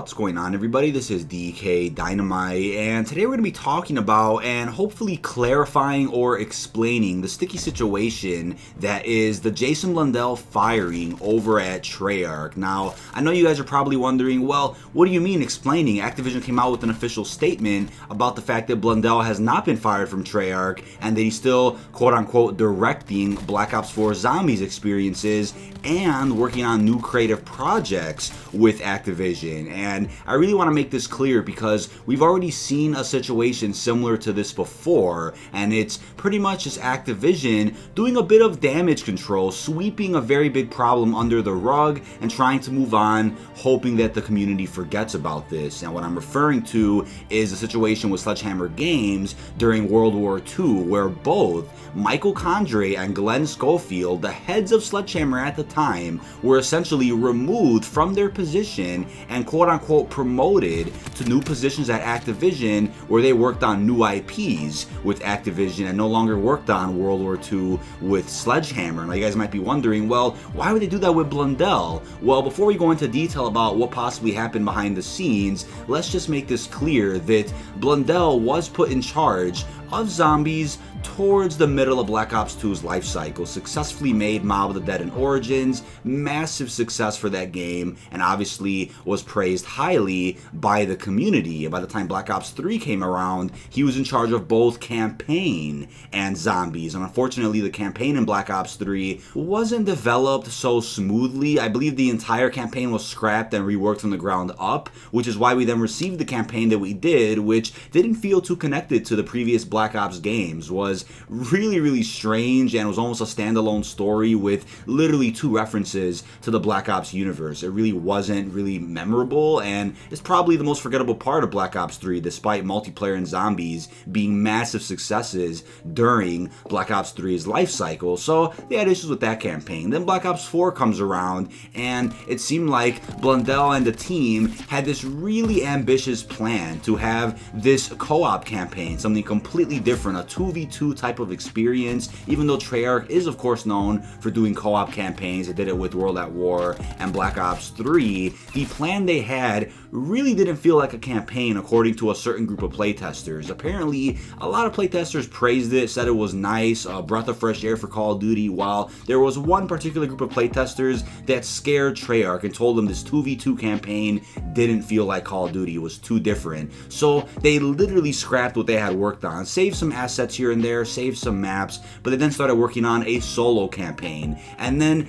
What's going on, everybody? This is dkdynamite, and today we're going to be talking about and hopefully clarifying or explaining the sticky situation that is the Jason Blundell firing over at Treyarch. Now, I know you guys are probably wondering, well, what do you mean explaining? Activision came out with an official statement about the fact that Blundell has not been fired from Treyarch and that he's still, quote-unquote, directing Black Ops 4 Zombies experiences and working on new creative projects with Activision. And I really want to make this clear because we've already seen a situation similar to this before, and it's pretty much just Activision doing a bit of damage control, sweeping a very big problem under the rug and trying to move on, hoping that the community forgets about this. And what I'm referring to is a situation with Sledgehammer Games during World War II, where both Michael Condrey and Glenn Schofield, the heads of Sledgehammer at the time, were essentially removed from their position and quote-unquote promoted to new positions at Activision, where they worked on new IPs with Activision and no longer worked on World War II with Sledgehammer. Now you guys might be wondering, well, why would they do that with Blundell? Well, before we go into detail about what possibly happened behind the scenes, let's just make this clear that Blundell was put in charge of Zombies towards the middle of Black Ops 2's life cycle. Successfully made Mob of the Dead in Origins, massive success for that game, and obviously was praised highly by the community. And by the time Black Ops 3 came around, he was in charge of both campaign and Zombies. And unfortunately, the campaign in Black Ops 3 wasn't developed so smoothly. I believe the entire campaign was scrapped and reworked from the ground up, which is why we then received the campaign that we did, which didn't feel too connected to the previous Black Ops games. Was really strange and was almost a standalone story with literally 2 references to the Black Ops universe. It really wasn't really memorable, and it's probably the most forgettable part of Black Ops 3, despite multiplayer and Zombies being massive successes during Black Ops 3's life cycle. So they had issues with that campaign. Then Black Ops 4 comes around, and it seemed like Blundell and the team had this really ambitious plan to have this co-op campaign, something completely different, a 2v2 type of experience. Even though Treyarch is of course known for doing co-op campaigns, they did it with World at War and Black Ops 3, the plan they had really didn't feel like a campaign according to a certain group of playtesters. Apparently, a lot of playtesters praised it, said it was nice, a breath of fresh air for Call of Duty, while there was one particular group of playtesters that scared Treyarch and told them this 2v2 campaign didn't feel like Call of Duty, it was too different. So they literally scrapped what they had worked on, saved some assets here and there, saved some maps, but they then started working on a solo campaign. And then,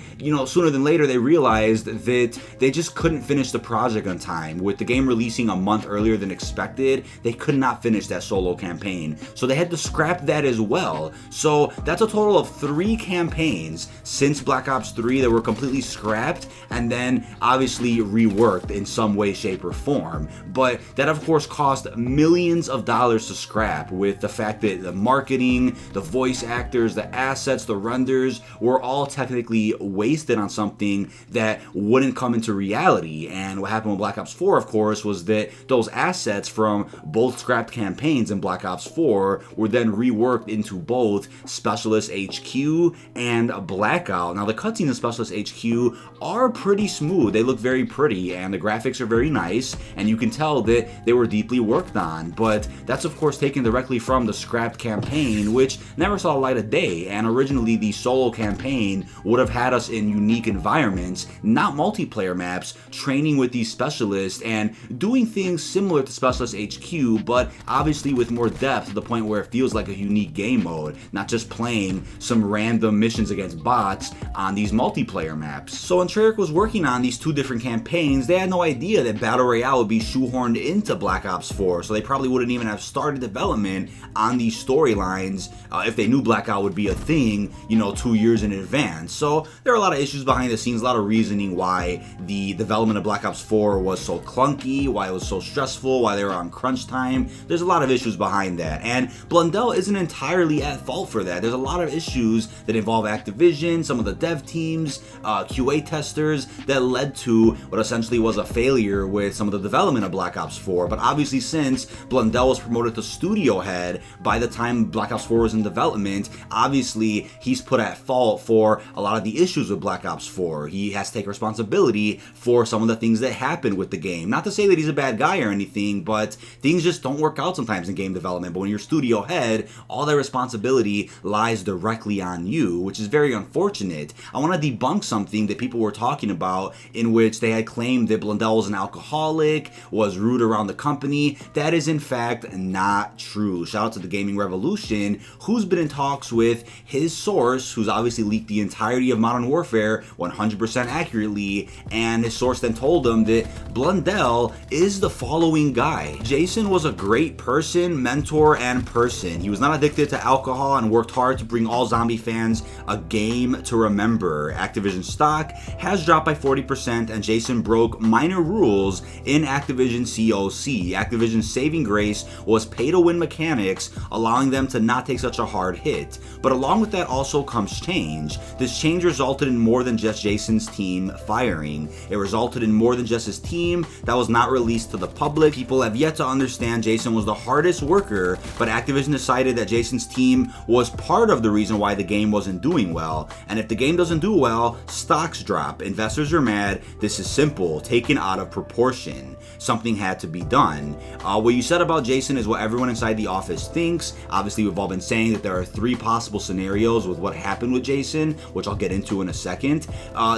sooner than later, they realized that they just couldn't finish the project on time. With the game releasing a month earlier than expected, they could not finish that solo campaign. So they had to scrap that as well. So that's a total of 3 campaigns since Black Ops 3 that were completely scrapped and then obviously reworked in some way, shape, or form. But that of course cost millions of dollars to scrap, with the fact that the marketing, the voice actors, the assets, the renders were all technically wasted on something that wouldn't come into reality. And what happened with Black Ops 4, of course, was that those assets from both scrapped campaigns in Black Ops 4 were then reworked into both Specialist HQ and Blackout. Now, the cutscenes in Specialist HQ are pretty smooth. They look very pretty, and the graphics are very nice, and you can tell that they were deeply worked on. But that's, of course, taken directly from the scrapped campaign, which never saw light of day. And originally, the solo campaign would have had us in unique environments, not multiplayer maps, training with these specialists and doing things similar to Specialist HQ, but obviously with more depth, to the point where it feels like a unique game mode, not just playing some random missions against bots on these multiplayer maps. So when Treyarch was working on these 2 different campaigns, they had no idea that Battle Royale would be shoehorned into Black Ops 4, so they probably wouldn't even have started development on these storylines if they knew Blackout would be a thing, 2 years in advance. So there are a lot of issues behind the scenes, a lot of reasoning why the development of Black Ops 4 was so clunky, why it was so stressful, why they were on crunch time. There's a lot of issues behind that, and Blundell isn't entirely at fault for that. There's a lot of issues that involve Activision, some of the dev teams, QA testers, that led to what essentially was a failure with some of the development of Black Ops 4. But obviously, since Blundell was promoted to studio head by the time Black Ops 4 was in development, obviously he's put at fault for a lot of the issues with Black Ops 4. He has to take responsibility for some of the things that happened with the game. Not to say that he's a bad guy or anything, but things just don't work out sometimes in game development. But when you're studio head, all that responsibility lies directly on you, which is very unfortunate. I want to debunk something that people were talking about, in which they had claimed that Blundell was an alcoholic, was rude around the company. That is in fact not true. Shout out to the Gaming Revolution, who's been in talks with his source, who's obviously leaked the entirety of Modern Warfare 100% accurately, and his source then told him that Blundell is the following guy. Jason was a great person, mentor, and person. He was not addicted to alcohol and worked hard to bring all zombie fans a game to remember. Activision stock has dropped by 40%, and Jason broke minor rules in Activision COC. Activision's saving grace was pay-to-win mechanics, allowing them to not take such a hard hit. But along with that also comes change. This change resulted in more than just Jason's team firing. It resulted in more than just his team that was not released to the public. People have yet to understand Jason was the hardest worker, but Activision decided that Jason's team was part of the reason why the game wasn't doing well. And if the game doesn't do well, stocks drop, investors are mad. This is simple, taken out of proportion. Something had to be done. What you said about Jason is what everyone inside the office thinks. Obviously, we've all been saying that there are 3 possible scenarios with what happened with Jason, which I'll get into in a second.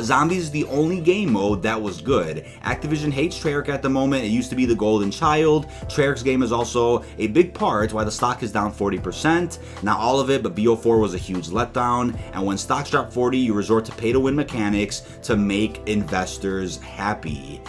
Zombies is the only game mode that was good. Activision hates Treyarch at the moment. It used to be the golden child. Treyarch's game is also a big part why the stock is down 40%. Not all of it, but BO4 was a huge letdown. And when stocks drop 40, you resort to pay-to-win mechanics to make investors happy.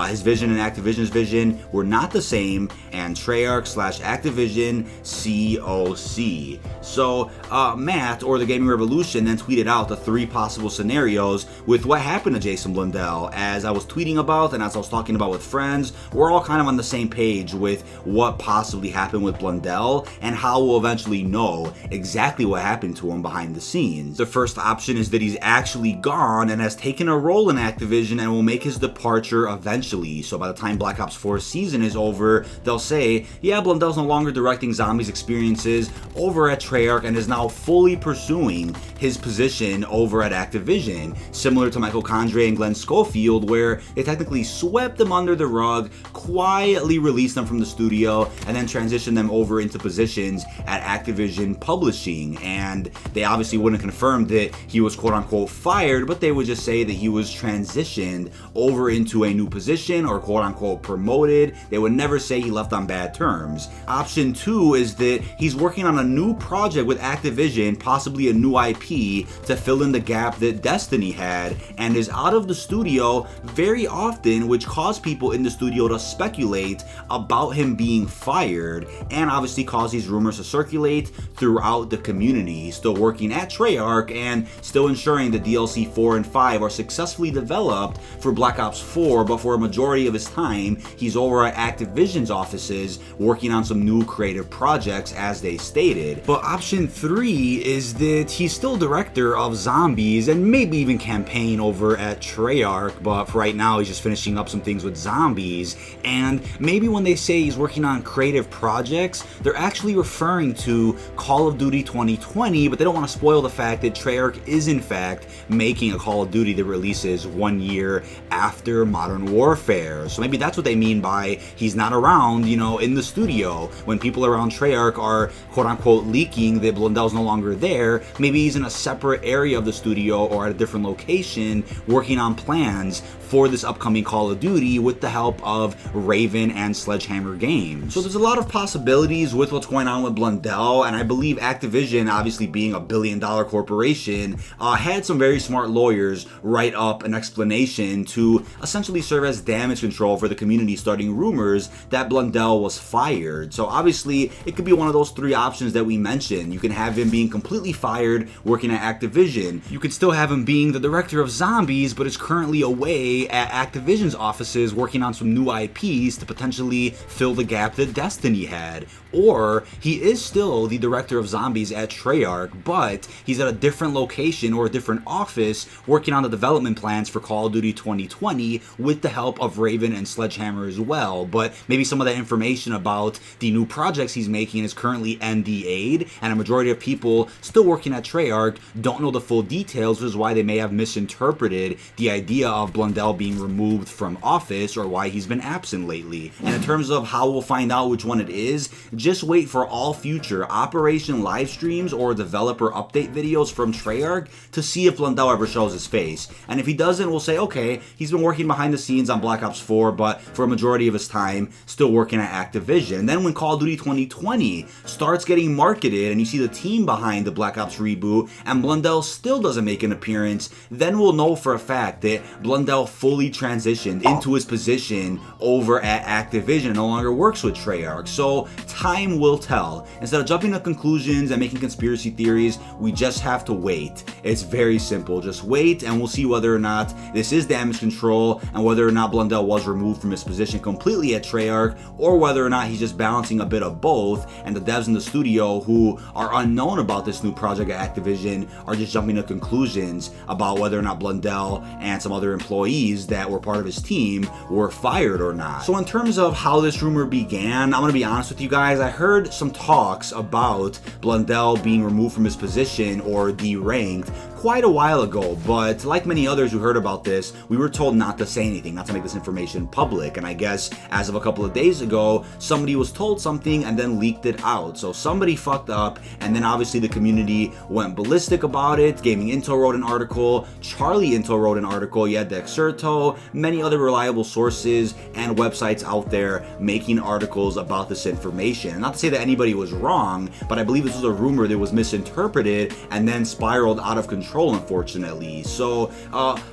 His vision and Activision's vision were not the same, and Treyarch/Activision COC. So Matt, or the Gaming Revolution, then tweeted out the 3 possible scenarios with what happened to Jason Blundell. As I was tweeting about and as I was talking about with friends, we're all kind of on the same page with what possibly happened with Blundell and how we'll eventually know exactly what happened to him behind the scenes. The first option is that he's actually gone and has taken a role in Activision and will make his departure eventually. So by the time Black Ops 4's season is over, they'll say, yeah, Blundell's no longer directing Zombies experiences over at Treyarch and is now fully pursuing his position over at Activision, similar to Michael Condrey and Glenn Schofield, where they technically swept them under the rug, quietly released them from the studio, and then transitioned them over into positions at Activision Publishing. And they obviously wouldn't confirm that he was quote-unquote fired, but they would just say that he was transitioned over into a new position or quote-unquote promoted. They would never say he left on bad terms. Option 2 is that he's working on a new project with Activision, possibly a new IP, to fill in the gap that Destiny had, and is out of the studio very often, which caused people in the studio to speculate about him being fired, and obviously caused these rumors to circulate throughout the community. Still working at Treyarch and still ensuring that DLC 4 and 5 are successfully developed for Black Ops 4, but for a majority of his time, he's over at Activision's offices working on some new creative projects, as they stated. But option 3 is that he's still director of Zombies and maybe even campaign over at Treyarch, but for right now he's just finishing up some things with Zombies. And maybe when they say he's working on creative projects, they're actually referring to Call of Duty 2020, but they don't want to spoil the fact that Treyarch is in fact making a Call of Duty that releases 1 year after Modern Warfare. So maybe that's what they mean by he's not around, in the studio. When people around Treyarch are quote-unquote leaking that Blundell's no longer there, maybe he's in a separate area of the studio or at a different location working on plans for this upcoming Call of Duty with the help of Raven and Sledgehammer Games. So there's a lot of possibilities with what's going on with Blundell, and I believe Activision, obviously being a billion-dollar corporation, had some very smart lawyers write up an explanation to essentially serve as damage control for the community starting rumors that Blundell was fired. So obviously it could be one of those 3 options that we mentioned. You can have him being completely fired working at Activision. You could still have him being the director of Zombies but is currently away at Activision's offices working on some new IPs to potentially fill the gap that Destiny had. Or he is still the director of Zombies at Treyarch, but he's at a different location or a different office working on the development plans for Call of Duty 2020 with the help of Raven and Sledgehammer as well. But maybe some of that information about the new projects he's making is currently NDA'd, and a majority of people still working at Treyarch don't know the full details, which is why they may have misinterpreted the idea of Blundell being removed from office this or why he's been absent lately. And in terms of how we'll find out which one it is, just wait for all future Operation live streams or developer update videos from Treyarch to see if Blundell ever shows his face. And if he doesn't, we'll say, okay, he's been working behind the scenes on Black Ops 4, but for a majority of his time, still working at Activision. And then when Call of Duty 2020 starts getting marketed and you see the team behind the Black Ops reboot and Blundell still doesn't make an appearance, then we'll know for a fact that Blundell fully transitioned into his position over at Activision and no longer works with Treyarch. So time will tell. Instead of jumping to conclusions and making conspiracy theories, we just have to wait. It's very simple. Just wait and we'll see whether or not this is damage control and whether or not Blundell was removed from his position completely at Treyarch, or whether or not he's just balancing a bit of both and the devs in the studio who are unknown about this new project at Activision are just jumping to conclusions about whether or not Blundell and some other employees that were part of his team were fired or not. So in terms of how this rumor began, I'm going to be honest with you guys, I heard some talks about Blundell being removed from his position or deranked quite a while ago, but like many others who heard about this, we were told not to say anything, not to make this information public. And I guess as of a couple of days ago, somebody was told something and then leaked it out. So somebody fucked up, and then obviously the community went ballistic about it. Gaming Intel wrote an article, Charlie Intel wrote an article, you had Dexerto, many other reliable sources and websites out there making articles about this information. Not to say that anybody was wrong, but I believe this was a rumor that was misinterpreted and then spiraled out of control, unfortunately. So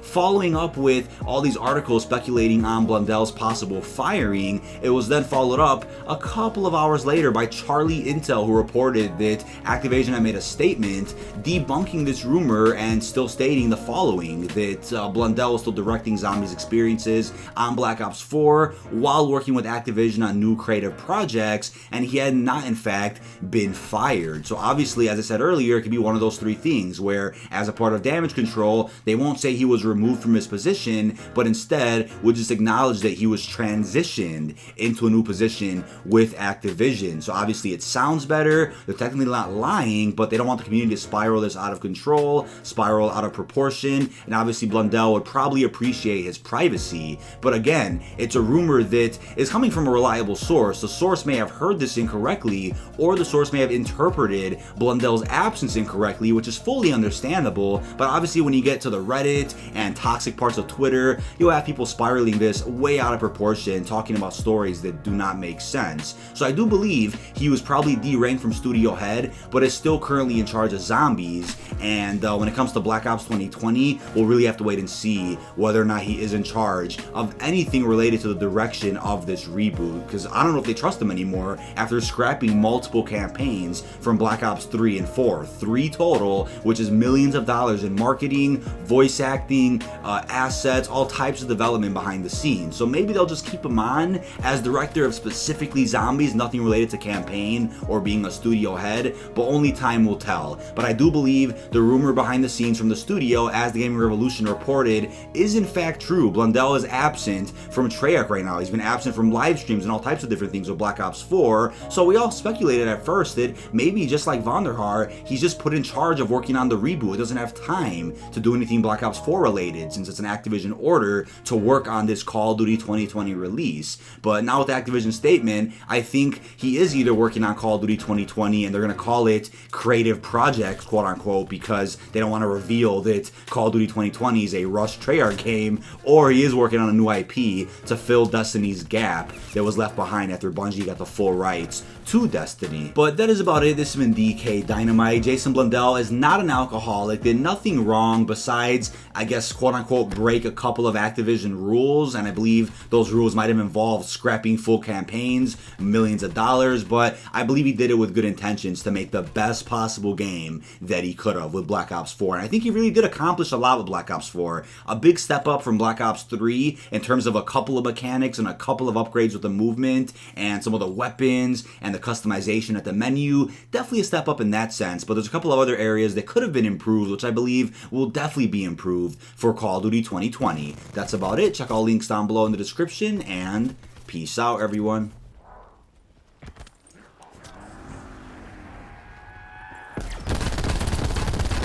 following up with all these articles speculating on Blundell's possible firing, it was then followed up a couple of hours later by Charlie Intel, who reported that Activision had made a statement debunking this rumor and still stating the following, that Blundell was still directing Zombies experiences on Black Ops 4 while working with Activision on new creative projects, and he had not in fact been fired. So obviously, as I said earlier, it could be one of those three things where as a part of damage control, they won't say he was removed from his position, but instead would just acknowledge that he was transitioned into a new position with Activision. So obviously it sounds better, they're technically not lying, but they don't want the community to spiral this out of control, spiral out of proportion, and obviously Blundell would probably appreciate his privacy. But again, it's a rumor that is coming from a reliable source. The source may have heard this incorrectly, or the source may have interpreted Blundell's absence incorrectly, which is fully understandable. But obviously when you get to the Reddit and toxic parts of Twitter, you'll have people spiraling this way out of proportion, talking about stories that do not make sense. So I do believe he was probably deranked from studio head, but is still currently in charge of Zombies. And when it comes to Black Ops 2020, we'll really have to wait and see whether or not he is in charge of anything related to the direction of this reboot, because I don't know if they trust him anymore after scrapping multiple campaigns from Black Ops 3 and 4, 3 total, which is millions of dollars in marketing, voice acting, assets, all types of development behind the scenes. So maybe they'll just keep him on as director of specifically Zombies, nothing related to campaign or being a studio head, but only time will tell. But I do believe the rumor behind the scenes from the studio, as the Gaming Revolution reported, is in fact true. Blundell is absent from Treyarch right now. He's been absent from live streams and all types of different things with Black Ops 4. So we all speculated at first that maybe just like Vonderhaar, he's just put in charge of working on the reboot. It doesn't have time to do anything Black Ops 4 related, since it's an Activision order to work on this Call of Duty 2020 release. But now with the Activision statement, I think he is either working on Call of Duty 2020 and they're going to call it creative project, quote unquote, because they don't want to reveal that Call of Duty 2020 is a Rush Treyarch game, or he is working on a new IP to fill Destiny's gap that was left behind after Bungie got the full rights to Destiny. But that is about it. This has been DK Dynamite. Jason Blundell is not an alcoholic, did nothing wrong besides, I guess, quote unquote, break a couple of Activision rules, and I believe those rules might have involved scrapping full campaigns, millions of dollars, but I believe he did it with good intentions to make the best possible game that he could have with Black Ops 4, and I think he really did accomplish a lot with Black Ops 4. A big step up from Black Ops 3 in terms of a couple of mechanics and a couple of upgrades with the movement and some of the weapons and the customization at the menu. Definitely a step up in that sense, but there's a couple of other areas that could have been improved, which I believe will definitely be improved for Call of Duty 2020. That's about it. Check all links down below in the description, and peace out, everyone.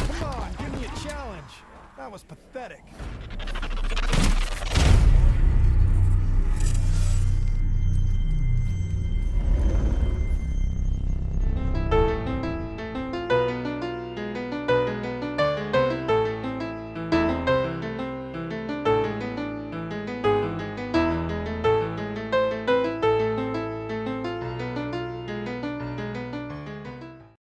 Come on, give me a challenge. That was pathetic.